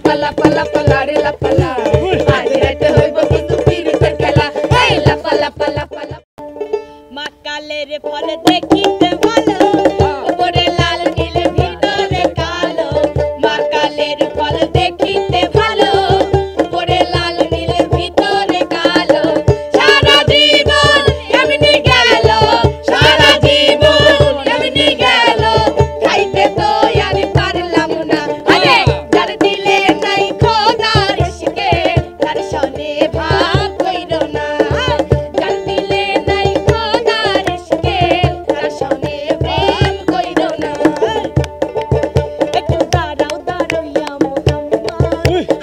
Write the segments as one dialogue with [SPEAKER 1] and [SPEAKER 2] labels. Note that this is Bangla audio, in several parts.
[SPEAKER 1] লাপা লাপা লাপা লারে লাপা লা আজ রাতে হইব কিছু পিরিতের খেলা এই লাপা লাপা লাপা লাপা
[SPEAKER 2] মাকালের ফল দেখিতে ভালো উপরে লাল নীল ভিতরে কালো মাকালের ফল দেখিতে ভালো উপরে লাল নীল ভিতরে কালো সারা জীবন এমনি গেল সারা জীবন এমনি গেল খাইতে তো আমি পারলাম না আরে যার দিলে নাই খোদার ইশকে তার সনে ভাগ কইরো না যার দিলে নাই খোদার ইশকে তার সনে প্রেম কইরো না একটু দাঁড়াও দাঁড়াও ইয়া মুহাম্মদ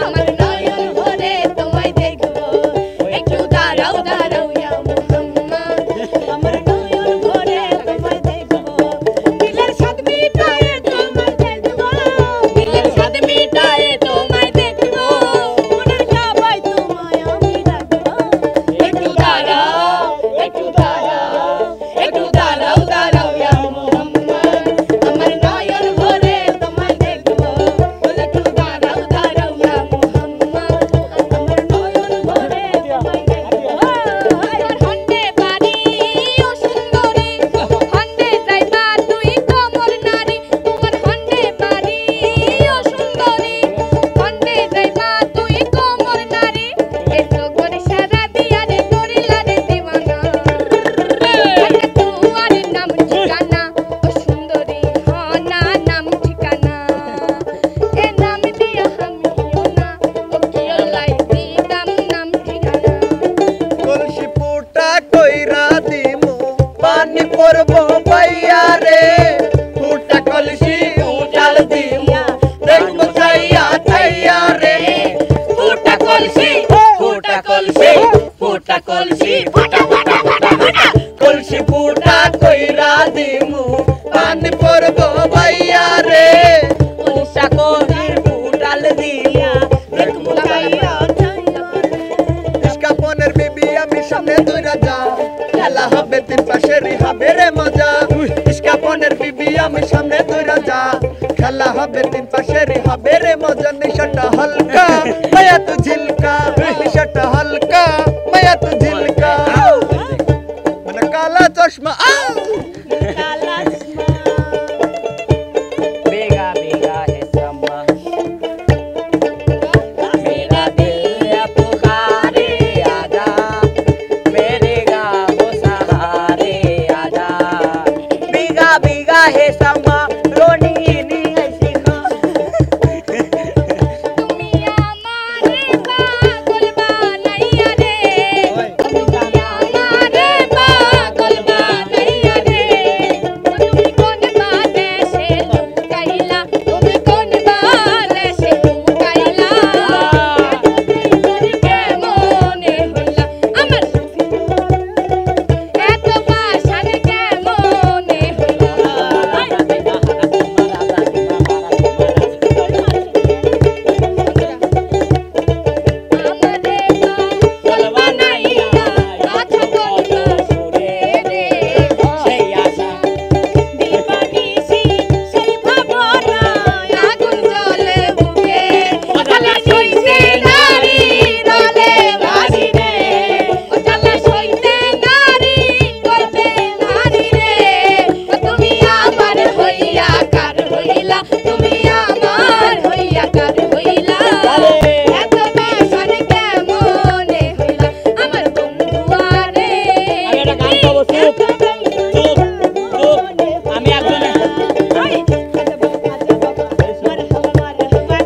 [SPEAKER 2] আমার নয়ন ভরে তোমায় দেখবো একটু দাঁড়াও দাঁড়াও ইয়া মুহাম্মদ আমার নয়ন ভরে তোমায় দেখবো দিলের স্বাদ মিটায়ে তোমায় দেখবো দিলের স্বাদ মিটায়ে তোমায় দেখবো মনের কাবায় তোমায় আমি রাখবো একটু দাঁড়াও একটু দাঁড়াও একটু দাঁড়াও দাঁড়াও ইয়া মুহাম্মদ আমার নয়ন ভরে তোমায় দেখবো একটু দাঁড়াও দাঁড়াও ইয়া মুহাম্মদ আমার নয়ন ভরে তোমায় দেখবো তোর হন্ডে বাড়ি ও সুন্দরী হন্ডে যাইবা তুই কোমর নারী তোমার হন্ডে বাড়ি ও সুন্দরী হন্ডে যাইবা তুই কোমর নারী এসো করে সারা দিয়া রে করিলা রে দিওয়ানা তোমার নাম ঠিকানা ও সুন্দরী হনা নাম ঠিকানা এ নাম দিয়া আমিও না ও কিও লাই দিতাম নাম ঠিকানা
[SPEAKER 3] কলসি ফুটা কইরা দিমু পানি পড়ব পাইয়া রে ফুটা কলসি উঠাল দিমু দেখবো চাইয়া চাইয়া রে
[SPEAKER 2] ফুটা কলসি ফুটা কলসি ফুটা কলসি ফুটা ফুটা ফুটা ফুটা
[SPEAKER 3] কলসি ফুটা কইরা দিমু পানি পড়ব পাইয়া রে
[SPEAKER 2] ফুটা কলসি ফুটাল দিয়া দেখবো চাইয়া চাইয়া
[SPEAKER 3] ইস্কাপনের বিবি আমি সামনে দৌড়া যা খেলা হবে তিন পাশেরই হবে রে মজা ইস্কাপনের বিবি আমি সামনে দৌড়া যা খেলা হবে তিন পাশেরই হবে রে মজা নিশাটা হালকা মায়া তু ঝিলকা নিশাটা হালকা মায়া তু ঝিলকা মানে কালা চশমা
[SPEAKER 2] কালা
[SPEAKER 4] बेगा बेगा है समा मेरा दिल पुकारे आजा मेरे गाँव सहारे आजा बेगा बेगा है समा रोनी नी ऐसी
[SPEAKER 2] তুমি আমারে পাগল বানাইয়া রে তুমি আমারে পাগল বানাইয়া রে তুমি কোন বাদেশে লুকাইলা তুমি কোন বাদেশে লুকাইলা তুমি কেমনে হইলা আমার এত বাসার কেমনে হইলা আমারে পাগল বানাইয়া আচ্ছা করবা সুরে রে
[SPEAKER 4] সেই আশা
[SPEAKER 2] দীপানিশি সেই ভাবনা আগুন জ্বলে বুকে জ্বালা সইতে নারী রলে বাসি রে ও জ্বালা সইতে নারী কইতে নারী রে ও তুমি আমার হইয়া কার হইলা তুমি আমার হইয়া কার হইলা এত বেশার কেমনে হইলা আমার বন্ধু আরে
[SPEAKER 4] আমি একটা গান গাবো, চুপ, চুপ, চুপ। আমি একজন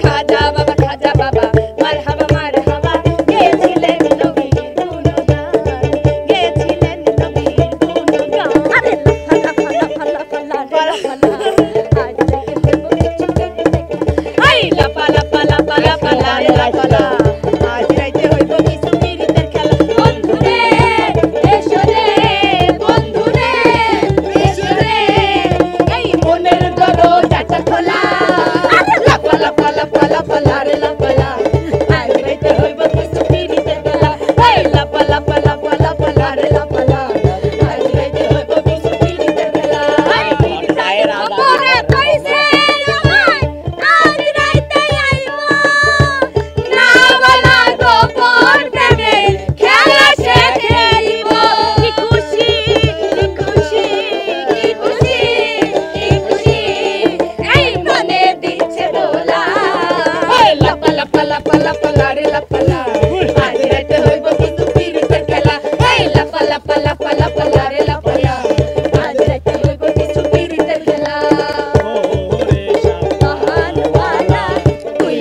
[SPEAKER 2] খাজা বাবা খাজা বাবা মারহাবা মারহাবা গেছিলেন নবীর গুণগান গেছিলেন নবীর গুণগান আরে লাফা লাফা লাফা লাফা আজ থেকে হইব কিছু আই লাফা লাফা লাফা লাফা লাফা লাফা আজ রাইতে হইব কিছু পিরিতের খেলা বন্ধু রে এসো রে বন্ধু রে এসো রে এই মনের দরজাটা খোলা লাফা লাফা লাফা লাফা লারে লাফা লা আজ রাইতে হইব কিছু পিরিতের খেলা এই লাফা লাফা লাফা লাফা লারে লাফা লা আজ রাইতে হইব কিছু পিরিতের খেলা এই
[SPEAKER 4] গায়ের আদা
[SPEAKER 2] পরে কইছে আমায় আজ রাইতে আইব
[SPEAKER 1] লাপা লাপা লারে লাপা লা আজ রাতে হইব কিন্তু পিরিতের খেলা এই লাপা লাপা লাপা লাপা লারে লাপা লা আজ রাতে হইব কিন্তু পিরিতের খেলা
[SPEAKER 4] ওরে সাপ
[SPEAKER 1] মহানওয়ালা তুই